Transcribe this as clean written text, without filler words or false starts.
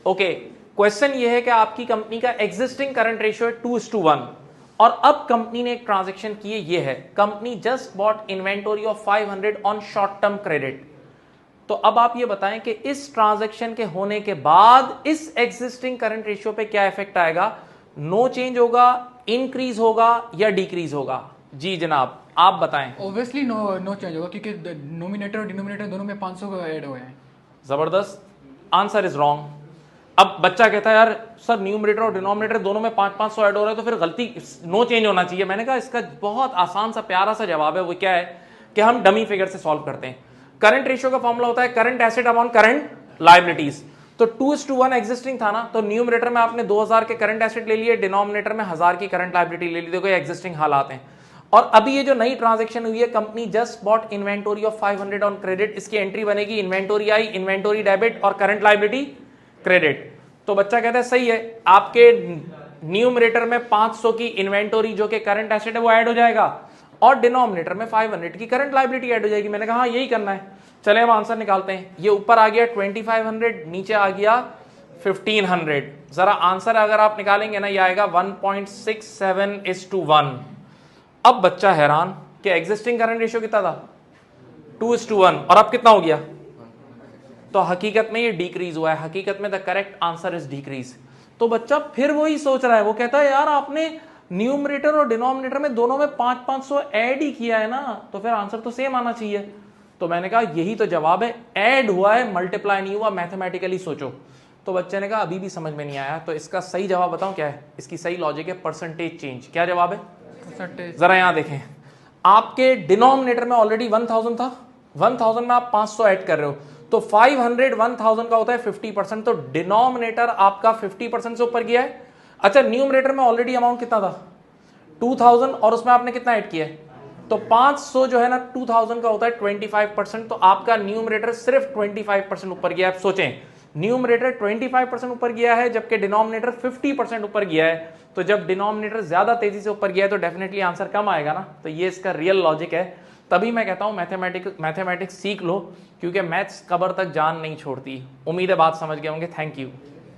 Okay, question ये है कि आपकी कंपनी का एग्जिस्टिंग करंट रेशियो है 2:1 और अब कंपनी ने एक ट्रांजैक्शन की है, ये है company just bought inventory of 500 on short term credit. तो अब आप ये बताएं कि इस ट्रांजैक्शन के होने के बाद इस एग्जिस्टिंग करंट रेशियो पे क्या इफेक्ट आएगा? नो चेंज होगा, इंक्रीज होगा या डिक्रीज होगा? जी जनाब आप बताएं। ऑब्वियसली नो चेंज होगा क्योंकि नोमिनेटर और डिनोमिनेटर दोनों में 500 ऐड हुए हैं। जबरदस्त, आंसर इज रॉन्ग। अब बच्चा कहता है यार सर न्यूमरेटर और डिनोमिनेटर दोनों में 500 ऐड हो रहा है तो फिर गलती नो चेंज होना चाहिए। मैंने कहा इसका बहुत आसान सा प्यारा सा जवाब है, वो क्या है कि हम डमी फिगर से सॉल्व करते हैं। करंट रेशियो का फॉर्मूला होता है current asset upon current liabilities. तो 2:1 एग्जिस्टिंग था ना, तो न्यूमरेटर में आपने 2000 के करंट एसेट ले लिए, डिनोमिनेटर में 1000 की करंट लायबिलिटी ले ली। देखो ये एग्जिस्टिंग हालात हैं। और अभी ये जो नई ट्रांजैक्शन हुई है, company just bought inventory of 500 on credit, इसकी एंट्री बनेगी इन्वेंटोरी आई, इन्वेंटोरी डेबिट और करंट लायबिलिटी क्रेडिट। तो बच्चा कहता है सही है, आपके न्यूमरेटर में 500 की इन्वेंटोरी जो कि करंट एसेट है वो ऐड हो जाएगा और डिनोमिनेटर में 500 की करंट लायबिलिटी ऐड हो जाएगी। मैंने कहा हाँ यही करना है। चले हम आंसर निकालते हैं। ये ऊपर आ गया 2500, नीचे आ गया 1500। जरा आंसर अगर आप निकालेंगे ना, ये आएगा 1.67:1। अब बच्चा हैरान कि एग्जिस्टिंग करंट रेशियो कितना था 2:1 और अब कितना हो गया? तो हकीकत में ये डिक्रीज हुआ है। हकीकत में the correct answer is decrease. तो बच्चा फिर वही सोच रहा है, वो कहता है यार आपने न्यूमरेटर और डिनोमिनेटर में दोनों में 500 ऐड ही किया है ना, तो फिर आंसर तो सेम आना चाहिए। तो मैंने कहा यही तो जवाब है, ऐड हुआ है मल्टीप्लाई नहीं हुआ, मैथमेटिकली सोचो। तो बच्चे ने कहा अभी भी समझ में नहीं आया, तो इसका सही जवाब बताऊं क्या है? इसकी सही लॉजिक है परसेंटेज चेंज। क्या जवाब है? जरा यहां देखें, आपके डिनोमिनेटर में ऑलरेडी 1000 था, 1000 में आप 500 ऐड कर रहे हो, तो 500 1000 का होता है 50%, तो डिनोमिनेटर आपका 50% से ऊपर गया है। अच्छा न्यूमरेटर में ऑलरेडी अमाउंट कितना था 2000 और उसमें आपने कितना ऐड किया है, तो 500 जो है ना 2000 का होता है 25%, तो आपका न्यूमरेटर सिर्फ 25% ऊपर गया है। सोचें न्यूमरेटर 25% ऊपर गया है जबकि डिनोमिनेटर 50% ऊपर गया है, तो जब डिनोमिनेटर ज्यादा तेजी से ऊपर गया है तो डेफिनेटली आंसर कम आएगा ना। तो ये इसका रियल लॉजिक है। तभी मैं कहता हूं मैथमेटिक्स सीख लो, क्योंकि मैथ्स कब्र तक जान नहीं छोड़ती। उम्मीद है बात समझ गए होंगे। Thank you.